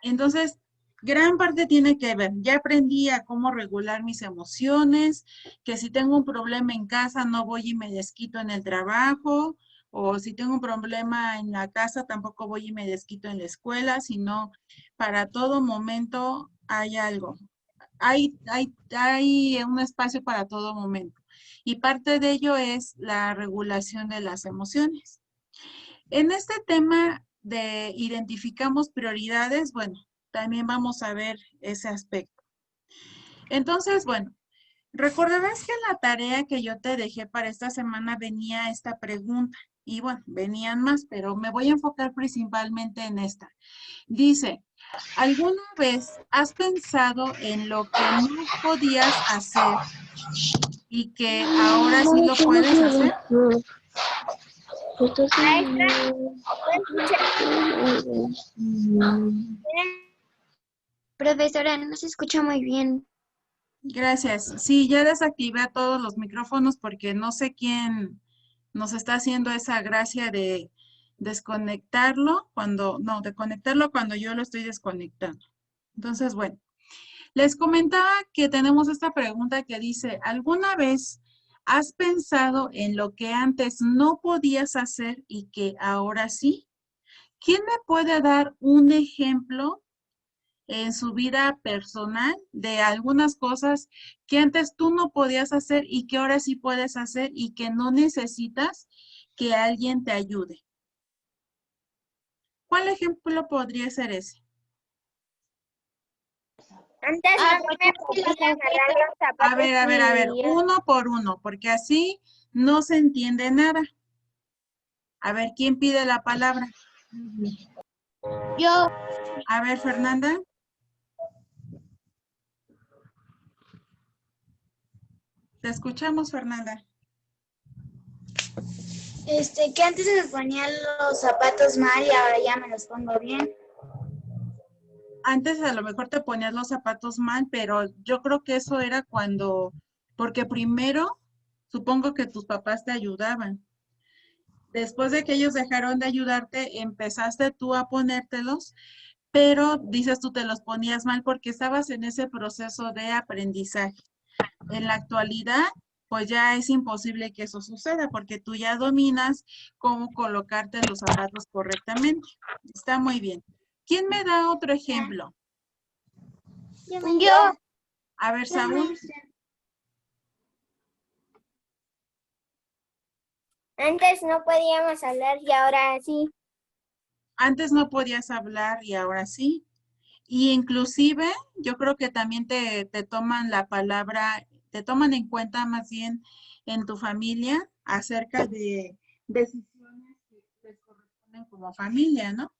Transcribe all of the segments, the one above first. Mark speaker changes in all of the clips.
Speaker 1: Entonces, gran parte tiene que ver. Ya aprendí a cómo regular mis emociones, que si tengo un problema en casa no voy y me desquito en el trabajo, o si tengo un problema en la casa tampoco voy y me desquito en la escuela, sino para todo momento hay algo. Hay un espacio para todo momento. Y parte de ello es la regulación de las emociones. En este tema de identificamos prioridades, bueno, también vamos a ver ese aspecto. Entonces, bueno, recordarás que en la tarea que yo te dejé para esta semana venía esta pregunta. Y bueno, venían más, pero me voy a enfocar principalmente en esta. Dice, ¿alguna vez has pensado en lo que no podías hacer y que ahora sí lo puedes hacer?
Speaker 2: Maestra, ¿puede escuchar? Profesora, no se escucha muy bien.
Speaker 1: Gracias. Sí, ya desactivé a todos los micrófonos porque no sé quién nos está haciendo esa gracia de desconectarlo cuando, no, de conectarlo cuando yo lo estoy desconectando. Entonces, bueno, les comentaba que tenemos esta pregunta que dice, ¿alguna vez has pensado en lo que antes no podías hacer y que ahora sí? ¿Quién me puede dar un ejemplo en su vida personal de algunas cosas que antes tú no podías hacer y que ahora sí puedes hacer y que no necesitas que alguien te ayude? ¿Cuál ejemplo podría ser ese?
Speaker 2: Antes no me podían agarrar los zapatos
Speaker 1: A ver,
Speaker 2: y
Speaker 1: uno por uno, porque así no se entiende nada. A ver, ¿quién pide la palabra?
Speaker 2: yo,
Speaker 1: A ver, Fernanda. Te escuchamos, Fernanda.
Speaker 2: que antes me ponía los zapatos mal y ahora ya me los pongo bien.
Speaker 1: Antes a lo mejor te ponías los zapatos mal, pero yo creo que eso era cuando, porque primero supongo que tus papás te ayudaban. Después de que ellos dejaron de ayudarte, empezaste tú a ponértelos, pero dices tú te los ponías mal porque estabas en ese proceso de aprendizaje. En la actualidad, pues ya es imposible que eso suceda porque tú ya dominas cómo colocarte los zapatos correctamente. Está muy bien. ¿Quién me da otro ejemplo?
Speaker 2: Yo,
Speaker 1: A ver, Saúl.
Speaker 2: antes no podíamos hablar y ahora sí.
Speaker 1: Antes no podías hablar y ahora sí. Y inclusive yo creo que también te toman la palabra, te toman en cuenta más bien en tu familia acerca de decisiones que les corresponden como familia, ¿no?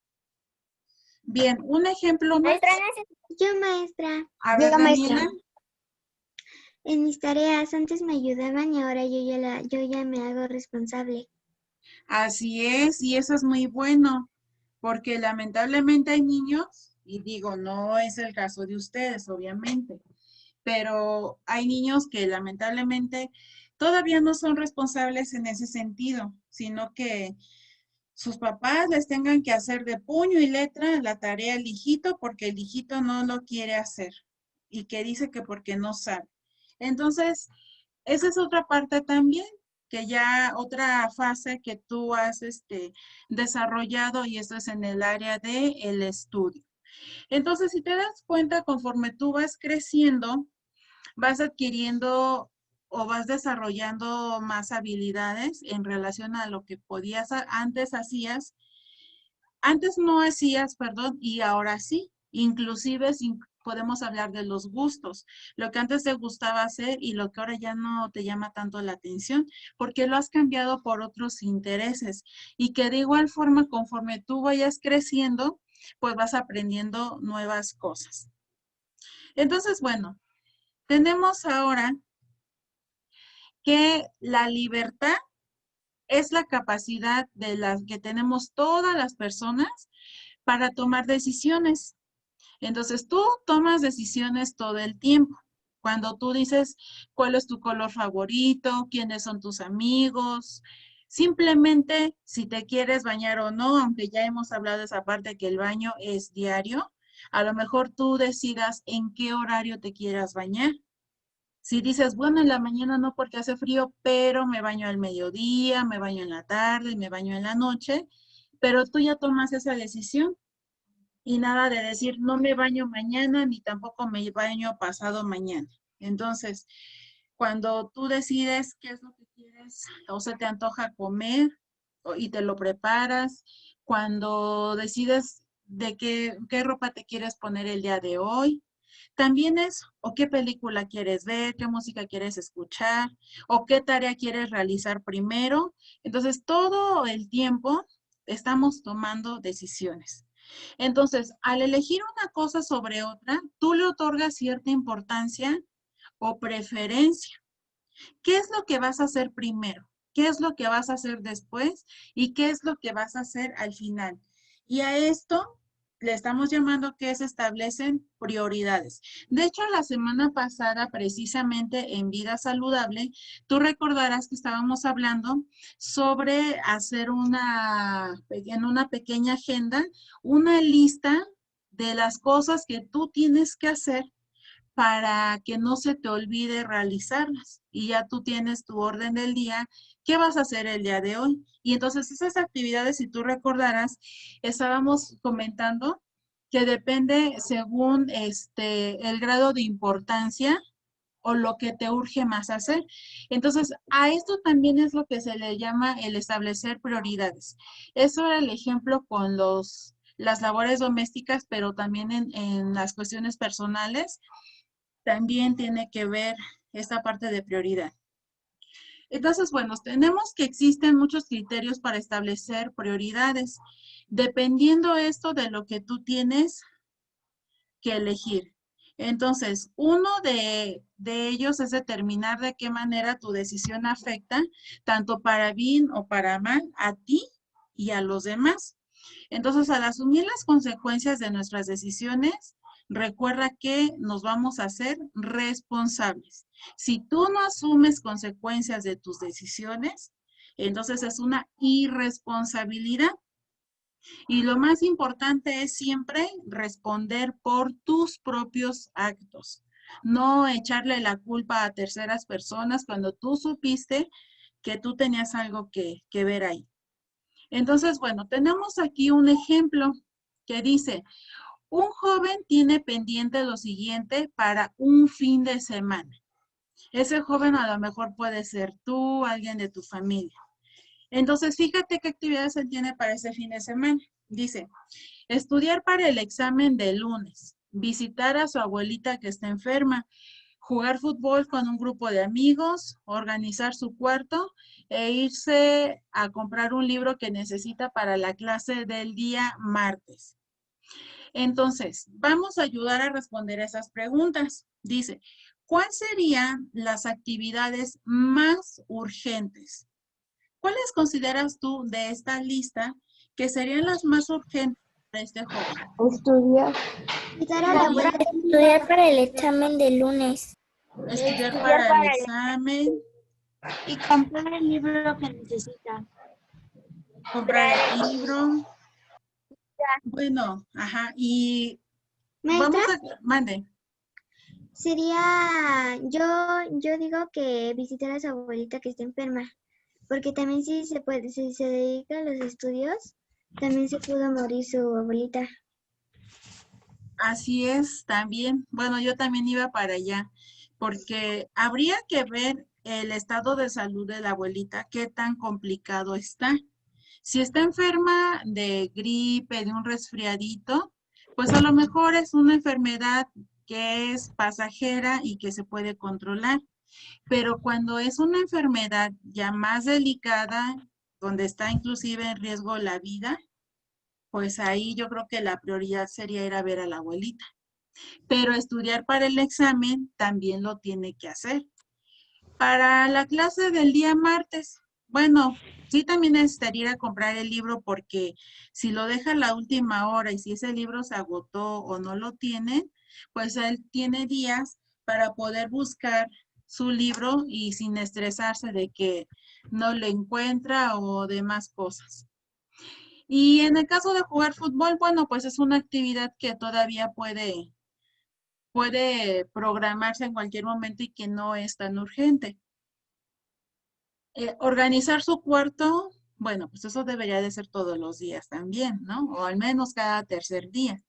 Speaker 1: Bien, un ejemplo más.
Speaker 2: Maestra, no se... Yo, maestra.
Speaker 1: A ver, Daniela.
Speaker 2: En mis tareas antes me ayudaban y ahora yo ya me hago responsable.
Speaker 1: Así es, y eso es muy bueno, porque lamentablemente hay niños, y digo, no es el caso de ustedes, obviamente, pero hay niños que lamentablemente todavía no son responsables en ese sentido, sino que sus papás les tengan que hacer de puño y letra la tarea al hijito porque el hijito no lo quiere hacer y que dice que porque no sabe. Entonces, esa es otra parte también, que ya otra fase que tú has desarrollado y esto es en el área del estudio. Entonces, si te das cuenta, conforme tú vas creciendo, vas adquiriendo o vas desarrollando más habilidades en relación a lo que podías antes hacías. Antes no hacías, perdón, y ahora sí. Inclusive podemos hablar de los gustos, lo que antes te gustaba hacer y lo que ahora ya no te llama tanto la atención, porque lo has cambiado por otros intereses y que de igual forma conforme tú vayas creciendo, pues vas aprendiendo nuevas cosas. Entonces, bueno, tenemos ahora que la libertad es la capacidad de la que tenemos todas las personas para tomar decisiones. Entonces, tú tomas decisiones todo el tiempo. Cuando tú dices cuál es tu color favorito, quiénes son tus amigos, simplemente si te quieres bañar o no, aunque ya hemos hablado de esa parte que el baño es diario, A lo mejor tú decidas en qué horario te quieras bañar. Si dices, bueno, en la mañana no porque hace frío, pero me baño al mediodía, me baño en la tarde, me baño en la noche, pero tú ya tomas esa decisión y nada de decir, no me baño mañana ni tampoco me baño pasado mañana. Entonces, cuando tú decides qué es lo que quieres o se te antoja comer y te lo preparas, cuando decides de qué ropa te quieres poner el día de hoy, también es o qué película quieres ver, qué música quieres escuchar o qué tarea quieres realizar primero. Entonces, todo el tiempo estamos tomando decisiones. Entonces, al elegir una cosa sobre otra, tú le otorgas cierta importancia o preferencia. ¿Qué es lo que vas a hacer primero? ¿Qué es lo que vas a hacer después? ¿Y qué es lo que vas a hacer al final? Y a esto le estamos llamando que se establecen prioridades. De hecho, la semana pasada, precisamente en Vida Saludable, tú recordarás que estábamos hablando sobre hacer en una pequeña agenda, una lista de las cosas que tú tienes que hacer para que no se te olvide realizarlas. Y ya tú tienes tu orden del día, ¿qué vas a hacer el día de hoy? Y entonces esas actividades, si tú recordarás, estábamos comentando que depende según el grado de importancia o lo que te urge más hacer. Entonces, a esto también es lo que se le llama el establecer prioridades. Eso era el ejemplo con las labores domésticas, pero también en las cuestiones personales también tiene que ver esta parte de prioridad. Entonces, bueno, tenemos que existen muchos criterios para establecer prioridades, dependiendo esto de lo que tú tienes que elegir. Entonces, uno de ellos es determinar de qué manera tu decisión afecta, tanto para bien o para mal, a ti y a los demás. Entonces, al asumir las consecuencias de nuestras decisiones, recuerda que nos vamos a hacer responsables. Si tú no asumes consecuencias de tus decisiones, entonces es una irresponsabilidad. Y lo más importante es siempre responder por tus propios actos. No echarle la culpa a terceras personas cuando tú supiste que tú tenías algo que ver ahí. Entonces, bueno, tenemos aquí un ejemplo que dice, un joven tiene pendiente lo siguiente para un fin de semana. Ese joven a lo mejor puede ser tú, alguien de tu familia. Entonces, fíjate qué actividades él tiene para ese fin de semana. Dice, estudiar para el examen de lunes, visitar a su abuelita que está enferma, jugar fútbol con un grupo de amigos, organizar su cuarto e irse a comprar un libro que necesita para la clase del día martes. Entonces, vamos a ayudar a responder esas preguntas. Dice, ¿cuáles serían las actividades más urgentes? ¿Cuáles consideras tú de esta lista que serían las más urgentes para este joven?
Speaker 3: Estudiar. Estudiar para el examen de lunes.
Speaker 1: Estudiar para el examen,
Speaker 3: Y comprar el libro que necesita.
Speaker 1: comprar el libro. Bueno, ajá, y
Speaker 2: Maestra,
Speaker 1: vamos a, mande.
Speaker 2: sería, yo digo que visitar a su abuelita que está enferma, porque también si se puede, si se dedica a los estudios, también se pudo morir su abuelita.
Speaker 1: Así es, también. Bueno, yo también iba para allá, porque habría que ver el estado de salud de la abuelita, qué tan complicado está. Si está enferma de gripe, de un resfriadito, pues a lo mejor es una enfermedad que es pasajera y que se puede controlar. Pero cuando es una enfermedad ya más delicada, donde está inclusive en riesgo la vida, pues ahí yo creo que la prioridad sería ir a ver a la abuelita. Pero estudiar para el examen también lo tiene que hacer. Para la clase del día martes, bueno, sí también necesitaría ir a comprar el libro porque si lo deja a la última hora y si ese libro se agotó o no lo tiene, pues él tiene días para poder buscar su libro y sin estresarse de que no lo encuentra o demás cosas. Y en el caso de jugar fútbol, bueno, pues es una actividad que todavía puede programarse en cualquier momento y que no es tan urgente. Organizar su cuarto, bueno, pues eso debería de ser todos los días también, ¿no? O al menos cada tercer día.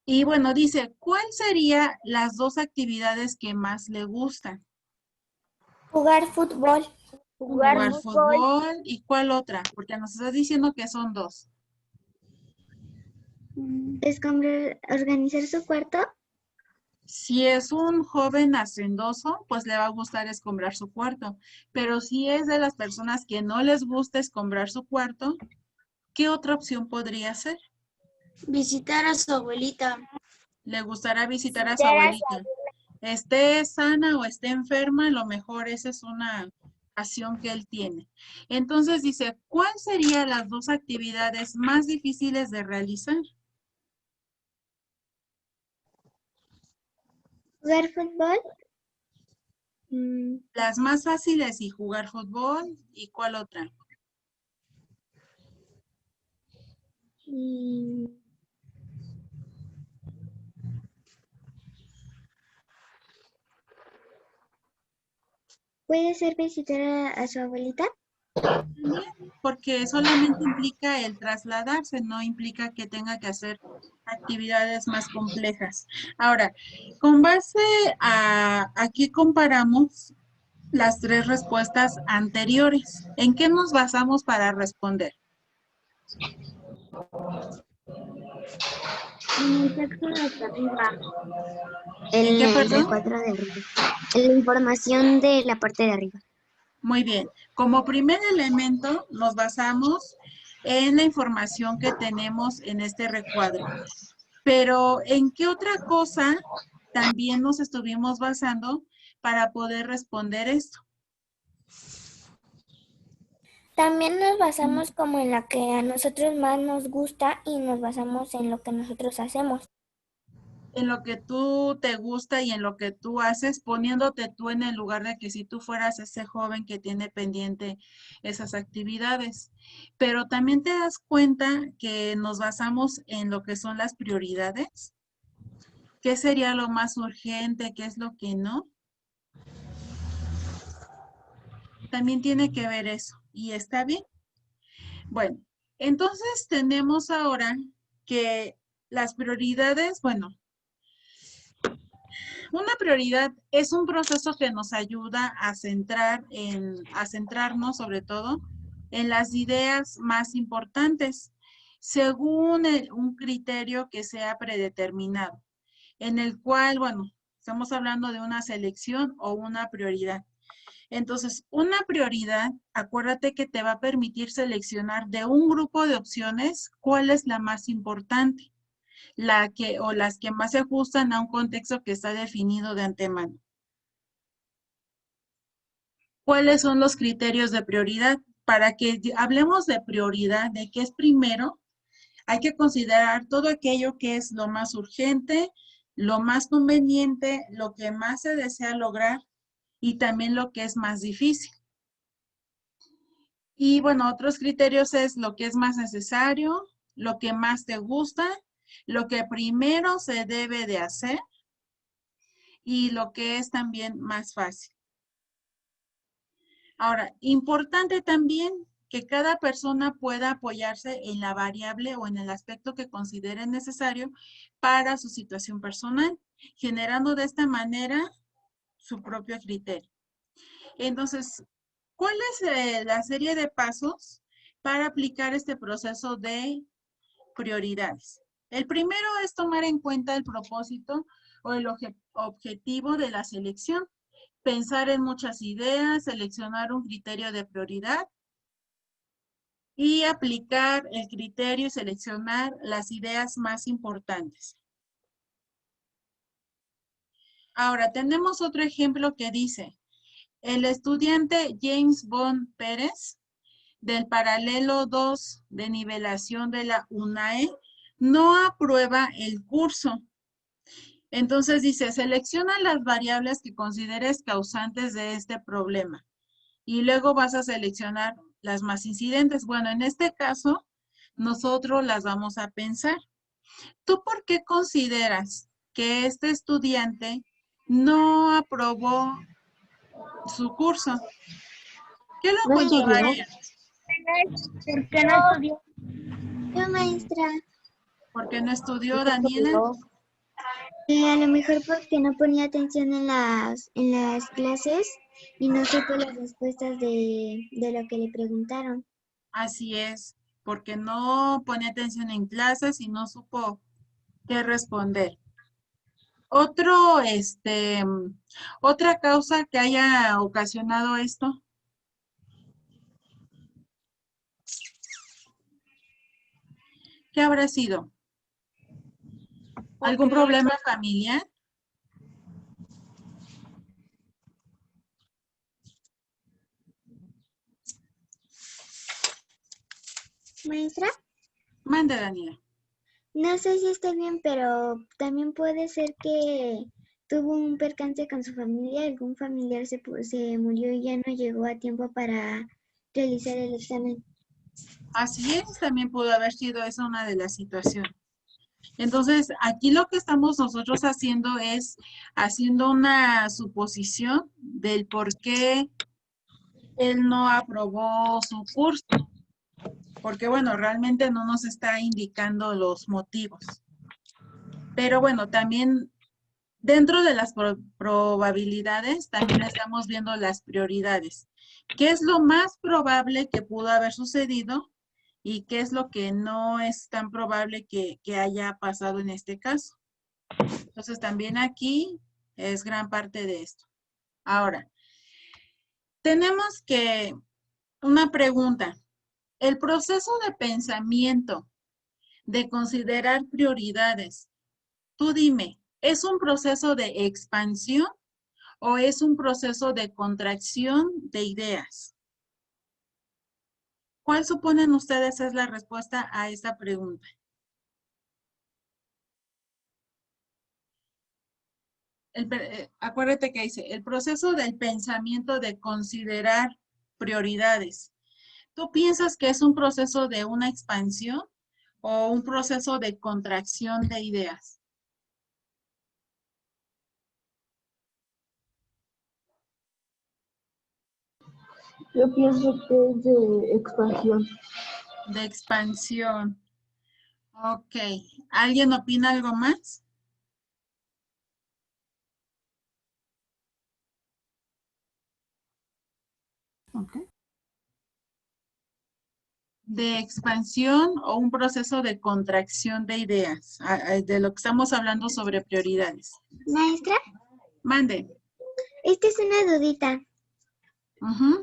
Speaker 1: Y bueno, dice, ¿cuál sería las dos actividades que más le gustan?
Speaker 3: Jugar fútbol.
Speaker 1: Jugar fútbol y ¿cuál otra? Porque nos está diciendo que son dos.
Speaker 2: Organizar su cuarto.
Speaker 1: Si es un joven hacendoso, pues le va a gustar escombrar su cuarto. Pero si es de las personas que no les gusta escombrar su cuarto, ¿qué otra opción podría ser?
Speaker 3: Visitar a su abuelita.
Speaker 1: Le gustará visitar a su abuelita. Esté sana o esté enferma, a lo mejor esa es una pasión que él tiene. Entonces dice, ¿cuál serían las dos actividades más difíciles de realizar?
Speaker 2: Jugar fútbol.
Speaker 1: Las más fáciles y jugar fútbol. ¿Y cuál otra?
Speaker 2: ¿Puede ser visitar a su abuelita?
Speaker 1: Porque solamente implica el trasladarse, no implica que tenga que hacer actividades más complejas. Ahora, con base a qué comparamos las tres respuestas anteriores. ¿En qué nos basamos para responder?
Speaker 3: En el texto de hasta arriba.
Speaker 1: ¿En qué,
Speaker 2: El
Speaker 1: perdón?
Speaker 2: recuadro de arriba. En la información de la parte de arriba.
Speaker 1: Muy bien. Como primer elemento, nos basamos en la información que tenemos en este recuadro. Pero, ¿en qué otra cosa también nos estuvimos basando para poder responder esto?
Speaker 3: También nos basamos como en la que a nosotros más nos gusta y nos basamos en lo que nosotros hacemos.
Speaker 1: En lo que tú te gusta y en lo que tú haces, poniéndote tú en el lugar de que si tú fueras ese joven que tiene pendiente esas actividades. Pero también te das cuenta que nos basamos en lo que son las prioridades. ¿Qué sería lo más urgente? ¿Qué es lo que no? También tiene que ver eso. Y está bien. Bueno, entonces tenemos ahora que las prioridades, bueno, una prioridad es un proceso que nos ayuda a centrarnos sobre todo en las ideas más importantes, según un criterio que sea predeterminado, en el cual, bueno, estamos hablando de una selección o una prioridad. Entonces, una prioridad, acuérdate que te va a permitir seleccionar de un grupo de opciones cuál es la más importante, o las que más se ajustan a un contexto que está definido de antemano. ¿Cuáles son los criterios de prioridad? Para que hablemos de prioridad, de qué es primero, hay que considerar todo aquello que es lo más urgente, lo más conveniente, lo que más se desea lograr y también lo que es más difícil. Y bueno, otros criterios es lo que es más necesario, lo que más te gusta, lo que primero se debe de hacer y lo que es también más fácil. Ahora, importante también que cada persona pueda apoyarse en la variable o en el aspecto que considere necesario para su situación personal, generando de esta manera su propio criterio. Entonces, ¿cuál es la serie de pasos para aplicar este proceso de prioridades? El primero es tomar en cuenta el propósito o el objetivo de la selección. Pensar en muchas ideas, seleccionar un criterio de prioridad y aplicar el criterio y seleccionar las ideas más importantes. Ahora, tenemos otro ejemplo que dice, el estudiante James Bond Pérez, del paralelo 2 de nivelación de la UNAE, no aprueba el curso. Entonces dice, selecciona las variables que consideres causantes de este problema y luego vas a seleccionar las más incidentes. Bueno, en este caso, nosotros las vamos a pensar. ¿Tú por qué consideras que este estudiante no aprobó su curso? ¿Qué lo
Speaker 4: No estudió.
Speaker 1: motivaría?
Speaker 4: ¿Por qué no estudió?
Speaker 2: Yo, maestra,
Speaker 1: ¿Por qué no estudió,
Speaker 4: ¿Por qué
Speaker 1: Daniela?
Speaker 4: estudió?
Speaker 2: a lo mejor porque no ponía atención en las clases y no supo las respuestas de lo que le preguntaron.
Speaker 1: Así es, porque no pone atención en clases y no supo qué responder. Otra causa que haya ocasionado esto. ¿Qué habrá sido? ¿Algún
Speaker 4: Porque
Speaker 1: problema familiar?
Speaker 2: Maestra,
Speaker 1: Mande, Daniela.
Speaker 2: no sé si está bien, pero también puede ser que tuvo un percance con su familia, algún familiar se murió y ya no llegó a tiempo para realizar el examen.
Speaker 1: Así es, también pudo haber sido esa una de las situaciones. Entonces, aquí lo que estamos nosotros haciendo es haciendo una suposición del por qué él no aprobó su curso. Porque, bueno, realmente no nos está indicando los motivos. Pero bueno, también dentro de las probabilidades, también estamos viendo las prioridades. ¿Qué es lo más probable que pudo haber sucedido y qué es lo que no es tan probable que haya pasado en este caso? Entonces, también aquí es gran parte de esto. Ahora, tenemos una pregunta. El proceso de pensamiento, de considerar prioridades, tú dime, ¿es un proceso de expansión o es un proceso de contracción de ideas? ¿Cuál suponen ustedes es la respuesta a esta pregunta? Acuérdate que dice, el proceso del pensamiento de considerar prioridades. ¿Tú piensas que es un proceso de una expansión o un proceso de contracción de ideas?
Speaker 4: yo pienso que es de expansión.
Speaker 1: De expansión. Ok. ¿Alguien opina algo más? Ok. De expansión o un proceso de contracción de ideas, de lo que estamos hablando sobre prioridades.
Speaker 2: Maestra,
Speaker 1: Mande.
Speaker 2: esta es una dudita.
Speaker 1: Ujú.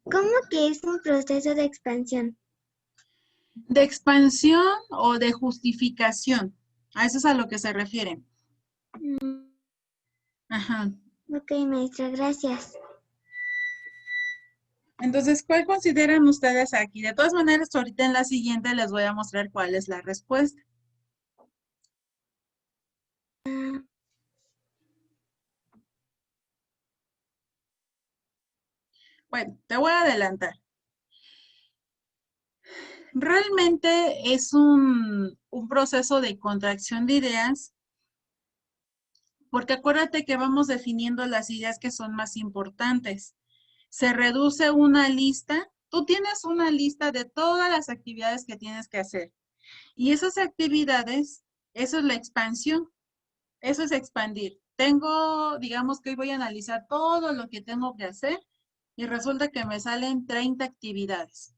Speaker 2: ¿Cómo que es un proceso de expansión?
Speaker 1: De expansión o de justificación. A eso es a lo que se refiere.
Speaker 2: Mm,
Speaker 1: Ajá.
Speaker 2: ok, maestra, gracias.
Speaker 1: Entonces, ¿cuál consideran ustedes aquí? De todas maneras, ahorita en la siguiente les voy a mostrar cuál es la respuesta. Bueno, te voy a adelantar. Realmente es un proceso de contracción de ideas, porque acuérdate que vamos definiendo las ideas que son más importantes. Se reduce una lista. Tú tienes una lista de todas las actividades que tienes que hacer. Y esas actividades, eso es la expansión. Eso es expandir. Digamos que hoy voy a analizar todo lo que tengo que hacer y resulta que me salen 30 actividades.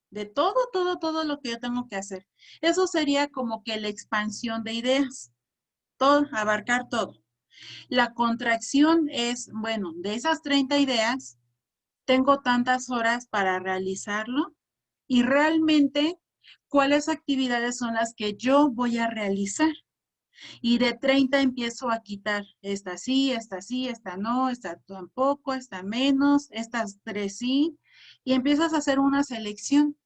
Speaker 1: De todo lo que yo tengo que hacer. Eso sería como que la expansión de ideas. Todo, abarcar todo. La contracción es, bueno, de esas 30 ideas, tengo tantas horas para realizarlo y realmente cuáles actividades son las que yo voy a realizar. Y de 30 empiezo a quitar esta sí, esta no, esta tampoco, esta menos, estas 3 sí, y empiezas a hacer una selección.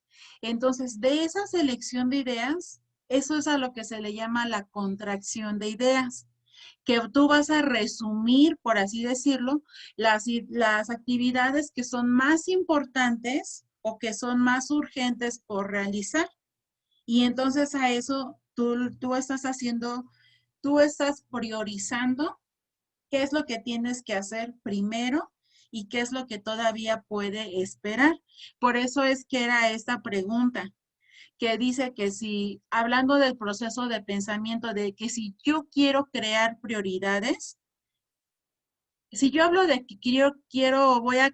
Speaker 1: Entonces, de esa selección de ideas, eso es a lo que se le llama la contracción de ideas, que tú vas a resumir, por así decirlo, las actividades que son más importantes o que son más urgentes por realizar. Y entonces a eso tú estás priorizando qué es lo que tienes que hacer primero y qué es lo que todavía puede esperar. Por eso es que era esta pregunta que dice que si, hablando del proceso de pensamiento, de que si yo quiero crear prioridades, si yo hablo de que voy a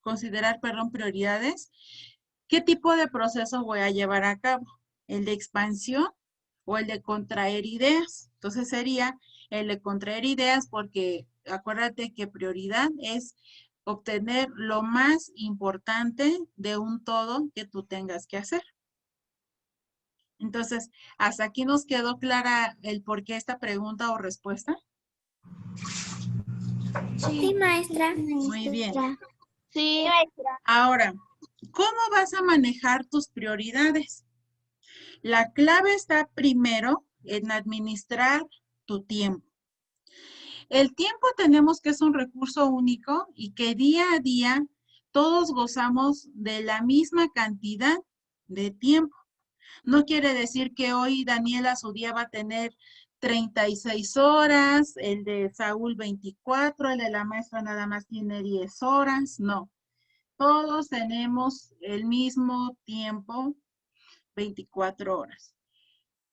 Speaker 1: considerar, perdón, prioridades, ¿qué tipo de proceso voy a llevar a cabo? ¿El de expansión o el de contraer ideas? Entonces sería el de contraer ideas porque acuérdate que prioridad es obtener lo más importante de un todo que tú tengas que hacer. Entonces, ¿hasta aquí nos quedó clara el por qué esta pregunta o respuesta?
Speaker 3: Sí, maestra.
Speaker 1: Muy bien.
Speaker 2: Sí.
Speaker 1: Ahora, ¿cómo vas a manejar tus prioridades? La clave está primero en administrar tu tiempo. El tiempo tenemos que es un recurso único y que día a día todos gozamos de la misma cantidad de tiempo. No quiere decir que hoy Daniela su día va a tener 36 horas, el de Saúl 24, el de la maestra nada más tiene 10 horas. No, todos tenemos el mismo tiempo, 24 horas.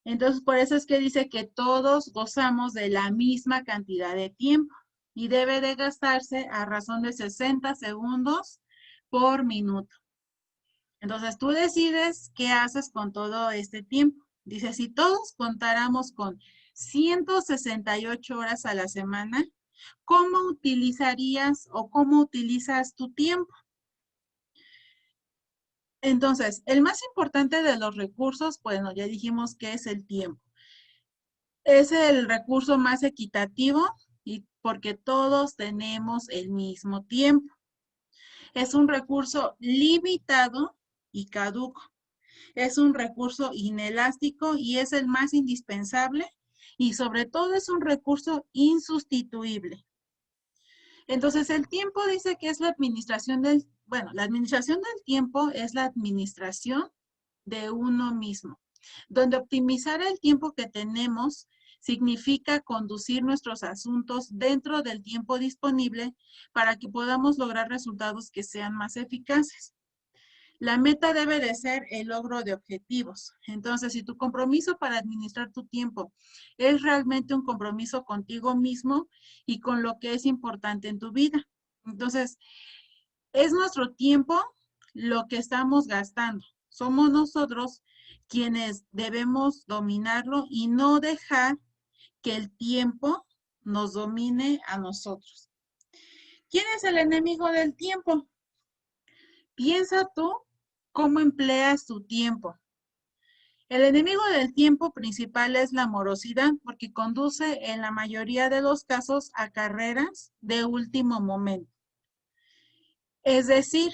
Speaker 1: Entonces, por eso es que dice que todos gozamos de la misma cantidad de tiempo y debe de gastarse a razón de 60 segundos por minuto. Entonces, tú decides qué haces con todo este tiempo. Dice, si todos contáramos con 168 horas a la semana, ¿cómo utilizarías o cómo utilizas tu tiempo? Entonces, el más importante de los recursos, bueno, ya dijimos que es el tiempo. Es el recurso más equitativo y porque todos tenemos el mismo tiempo. Es un recurso limitado y caduco. Es un recurso inelástico y es el más indispensable y sobre todo es un recurso insustituible. Entonces, el tiempo dice que es la administración la administración del tiempo es la administración de uno mismo, donde optimizar el tiempo que tenemos significa conducir nuestros asuntos dentro del tiempo disponible para que podamos lograr resultados que sean más eficaces. La meta debe de ser el logro de objetivos. Entonces, si tu compromiso para administrar tu tiempo es realmente un compromiso contigo mismo y con lo que es importante en tu vida. Entonces, es nuestro tiempo lo que estamos gastando. Somos nosotros quienes debemos dominarlo y no dejar que el tiempo nos domine a nosotros. ¿Quién es el enemigo del tiempo? Piensa tú cómo empleas tu tiempo. El enemigo del tiempo principal es la morosidad porque conduce en la mayoría de los casos a carreras de último momento. Es decir,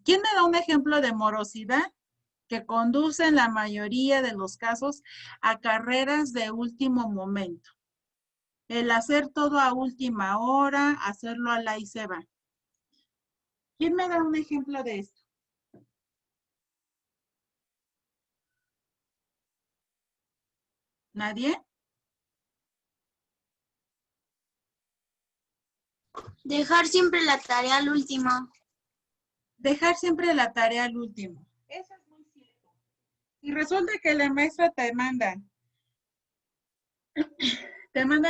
Speaker 1: ¿quién me da un ejemplo de morosidad que conduce en la mayoría de los casos a carreras de último momento? El hacer todo a última hora, hacerlo a la y se va. ¿Quién me da un ejemplo de esto? ¿Nadie?
Speaker 2: Dejar siempre la tarea al último.
Speaker 1: Dejar siempre la tarea al último. Eso es muy cierto. Y resulta que la maestra te manda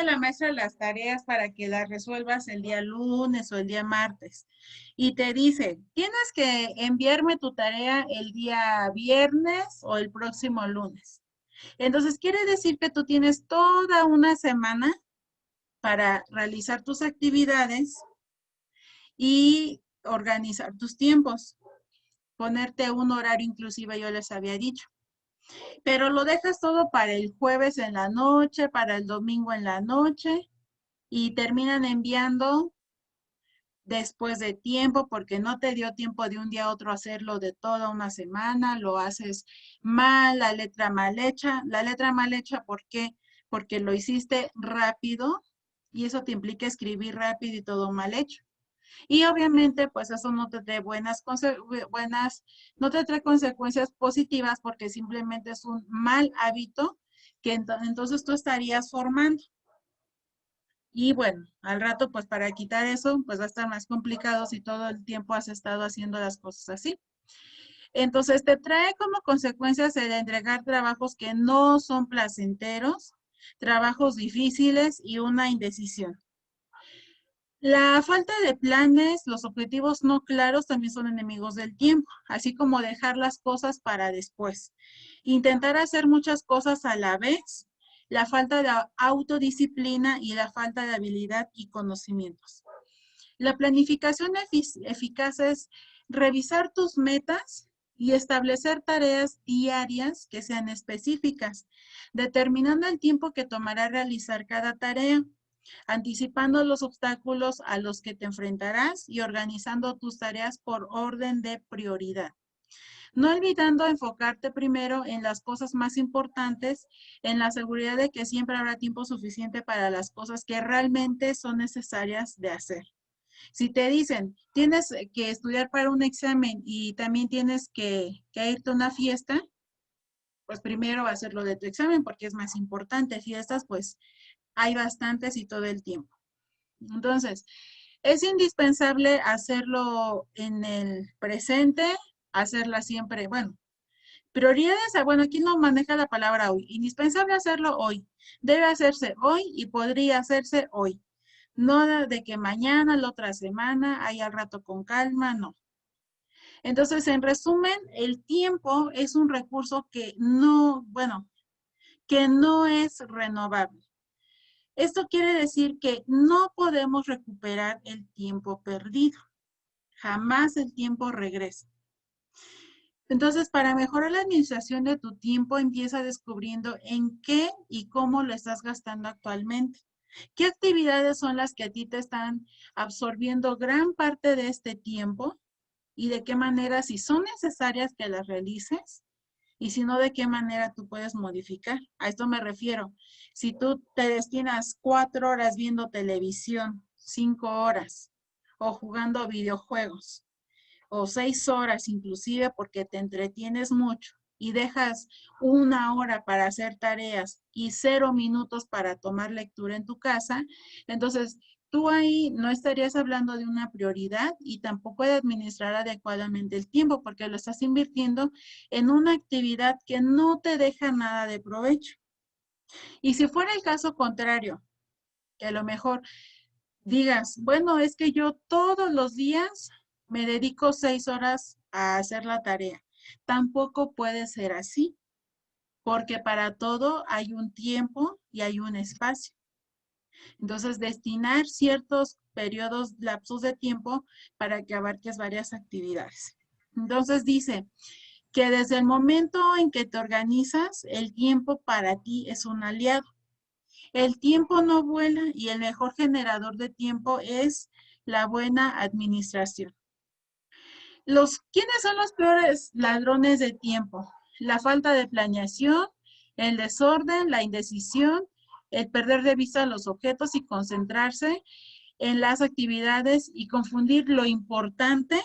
Speaker 1: la maestra las tareas para que las resuelvas el día lunes o el día martes. Y te dice, tienes que enviarme tu tarea el día viernes o el próximo lunes. Entonces, quiere decir que tú tienes toda una semana para realizar tus actividades y organizar tus tiempos. Ponerte un horario inclusive, yo les había dicho. Pero lo dejas todo para el jueves en la noche, para el domingo en la noche y terminan enviando después de tiempo porque no te dio tiempo de un día a otro hacerlo de toda una semana, lo haces mal, la letra mal hecha. La letra mal hecha, ¿por qué? Porque lo hiciste rápido y eso te implica escribir rápido y todo mal hecho. Y obviamente, pues eso no te trae no te trae consecuencias positivas porque simplemente es un mal hábito que entonces tú estarías formando. Y bueno, al rato, pues para quitar eso, pues va a estar más complicado si todo el tiempo has estado haciendo las cosas así. Entonces, te trae como consecuencias el entregar trabajos que no son placenteros, trabajos difíciles y una indecisión. La falta de planes, los objetivos no claros también son enemigos del tiempo, así como dejar las cosas para después. Intentar hacer muchas cosas a la vez, la falta de autodisciplina y la falta de habilidad y conocimientos. La planificación eficaz es revisar tus metas y establecer tareas diarias que sean específicas, determinando el tiempo que tomará realizar cada tarea, anticipando los obstáculos a los que te enfrentarás y organizando tus tareas por orden de prioridad. No olvidando enfocarte primero en las cosas más importantes, en la seguridad de que siempre habrá tiempo suficiente para las cosas que realmente son necesarias de hacer. Si te dicen, tienes que estudiar para un examen y también tienes que irte a una fiesta, pues primero hacerlo de tu examen porque es más importante. Fiestas, pues hay bastantes y todo el tiempo. Entonces, es indispensable hacerlo en el presente, hacerla siempre, bueno, prioridades, bueno, aquí no maneja la palabra hoy. Indispensable hacerlo hoy. Debe hacerse hoy y podría hacerse hoy. No de que mañana, la otra semana, ahí al rato con calma, no. Entonces, en resumen, el tiempo es un recurso que no, bueno, que no es renovable. Esto quiere decir que no podemos recuperar el tiempo perdido. Jamás el tiempo regresa. Entonces, para mejorar la administración de tu tiempo, empieza descubriendo en qué y cómo lo estás gastando actualmente. ¿Qué actividades son las que a ti te están absorbiendo gran parte de este tiempo? ¿Y de qué manera, si son necesarias que las realices? Y si no, ¿de qué manera tú puedes modificar? A esto me refiero. Si tú te destinas 4 horas viendo televisión, 5 horas, o jugando videojuegos, o 6 horas inclusive porque te entretienes mucho y dejas 1 hora para hacer tareas y 0 minutos para tomar lectura en tu casa, entonces tú ahí no estarías hablando de una prioridad y tampoco de administrar adecuadamente el tiempo porque lo estás invirtiendo en una actividad que no te deja nada de provecho. Y si fuera el caso contrario, que a lo mejor digas, bueno, es que yo todos los días me dedico 6 horas a hacer la tarea. Tampoco puede ser así, porque para todo hay un tiempo y hay un espacio. Entonces, destinar ciertos periodos, lapsos de tiempo para que abarques varias actividades. Entonces, dice que desde el momento en que te organizas, el tiempo para ti es un aliado. El tiempo no vuela y el mejor generador de tiempo es la buena administración. ¿Quiénes son los peores ladrones de tiempo? La falta de planeación, el desorden, la indecisión, el perder de vista los objetos y concentrarse en las actividades y confundir lo importante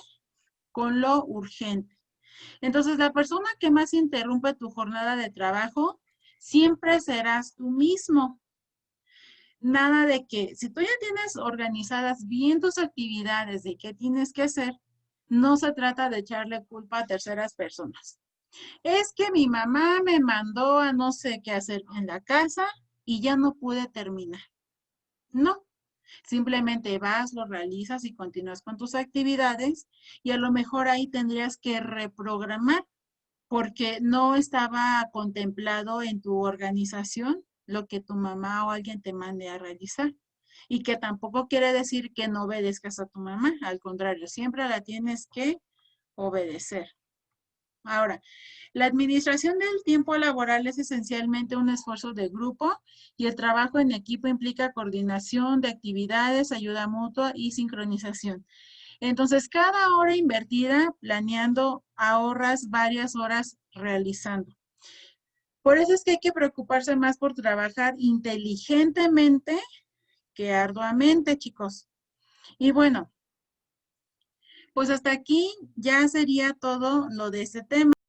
Speaker 1: con lo urgente. Entonces, la persona que más interrumpe tu jornada de trabajo siempre serás tú mismo. Nada de que, si tú ya tienes organizadas bien tus actividades de qué tienes que hacer, no se trata de echarle culpa a terceras personas. Es que mi mamá me mandó a no sé qué hacer en la casa y ya no pude terminar. No, simplemente vas, lo realizas y continúas con tus actividades y a lo mejor ahí tendrías que reprogramar porque no estaba contemplado en tu organización lo que tu mamá o alguien te mande a realizar. Y que tampoco quiere decir que no obedezcas a tu mamá, al contrario, siempre la tienes que obedecer. Ahora, la administración del tiempo laboral es esencialmente un esfuerzo de grupo y el trabajo en equipo implica coordinación de actividades, ayuda mutua y sincronización. Entonces, cada hora invertida planeando ahorras varias horas realizando. Por eso es que hay que preocuparse más por trabajar inteligentemente que arduamente, chicos. Y bueno, Pues hasta aquí ya sería todo lo de este tema.